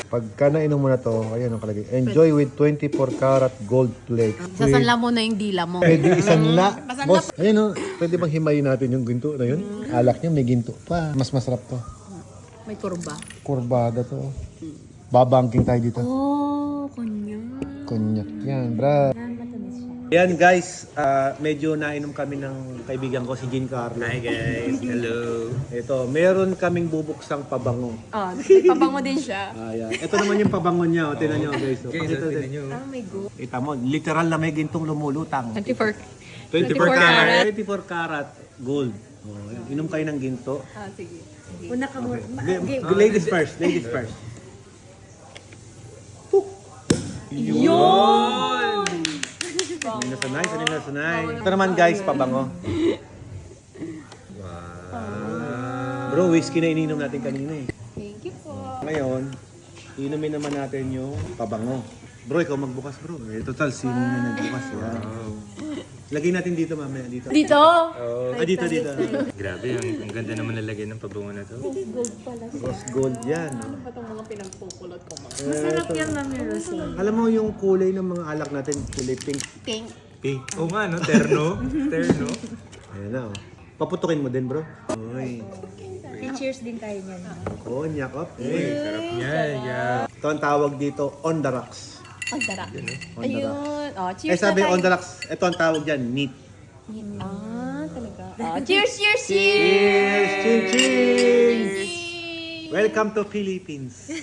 Pagka nainom mo na to, ayan ang kalagay. Enjoy with 24 karat gold flakes. Sasanla mo na yung dila mo. Pwede isanla. Boss, ayun o. Pwede bang himayin natin yung ginto na yun? Alak niya, may ginto pa. Mas masarap to. May kurba. Kurbada to. Babangking tayo dito. Oh, konyak. Konyak yan, brad. Yan guys, medyo nainom kami ng kaibigan ko si Giancarlo. Hi guys, hello. Ito, meron kaming bubuksang pabango. Oh, may pabango din siya. Ayan. Ito naman yung pabango niya. O, tingnan nyo guys. O, Guys, pakita tingnan din. nyo. Oh my God. Kita mo, literal na may gintong lumulutang. 24 karat. 24 karat gold. O, inom kayo ng ginto. Ah, sige. Una ka mo. Ladies first, ladies first. Yun! Sanay na sanay, sanay na sanay. Ito naman guys, pabango. Bro, whiskey na ininom natin kanina eh. Thank you po. Ngayon, inumin naman natin yung pabango. Bro, ikaw magbukas bro. Eh, total, sino na nagbukas? Yan. Lagay natin dito mamaya, dito. Dito! Dito, dito. Grabe, ang ganda naman nalagyan ng pabango na to. Rose gold yan. No? Ba itong mga pinagpukulot ko mga? Masarap yan, Mami Rosie. Alam mo yung kulay ng mga alak natin, kulay pink. Pink. Pink. Oo nga, no? Terno. Terno. Ayan na oh. Paputukin mo din bro. Uy. Cheers din tayo niyan. Konyak up. Sarap niya. Yeah. Ito ang tawag dito, on the rocks. Ang darap. On the rocks. Ayun. Oh, cheers Eh sabi na tayo. on the rocks, ito ang tawag dyan, neat. Ah, talaga. Oh, cheers, cheers, cheers! Cheers! Cheers! Cheers! Cheers! Welcome to Philippines.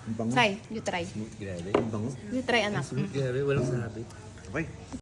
Ang bango. Try, you try. Grabe. Ang bango. You try, anak. Grabe, walang sabi. Okay.